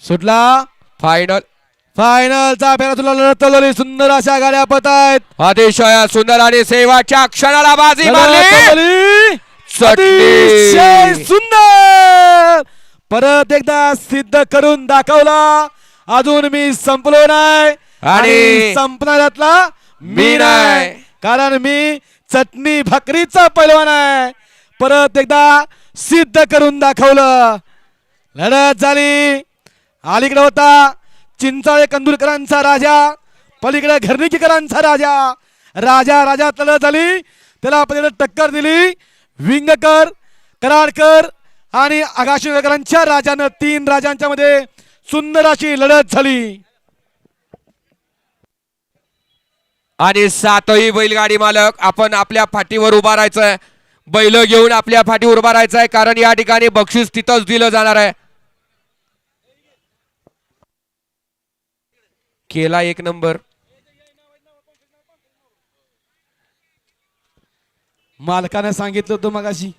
सुटला फायनल फायनलचा फेरा तुला लढतवली सुंदर अशा गाड्या पतायत अतिशय सुंदर आणि शेवटच्या क्षणाला बाजी मारली अतिशय चटणी सुंदर परत एकदा सिद्ध करून दाखवला अजून मी संपलो नाही आणि संपणाऱ्यातला मी नाही कारण मी चटणी भाकरीचा पैलवान आहे परत एकदा सिद्ध करून दाखवलं लढत झाली अलीकडे होता चिंचाळे कंदुरकरांचा राजा पलीकडे घरणीकरांचा राजा राजा राजा लढत झाली त्याला पलीकडे टक्कर दिली विंगकर कराडकर आणि आकाशनगरांच्या राजानं तीन राजांच्या मध्ये सुंदर अशी लढत झाली आणि सातही बैलगाडी मालक आपण आपल्या फाटीवर उभा राहायचंय बैल घेऊन आपल्या फाटीवर उभा राहायचंय कारण या ठिकाणी बक्षीस तिथंच दिलं जाणार आहे केला एक नंबर मालकाने सांगितलं होतं मगाशी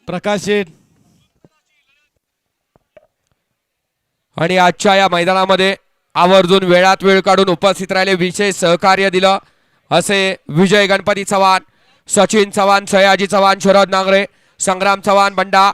प्रकाश शेठ आणि आजच्या या मैदानामध्ये आवर्जून वेळात वेळ काढून उपस्थित राहिले विशेष सहकार्य दिलं असे विजय गणपती चव्हाण सचिन चव्हाण सयाजी चव्हाण शरद नांगरे संग्राम चव्हाण बंडा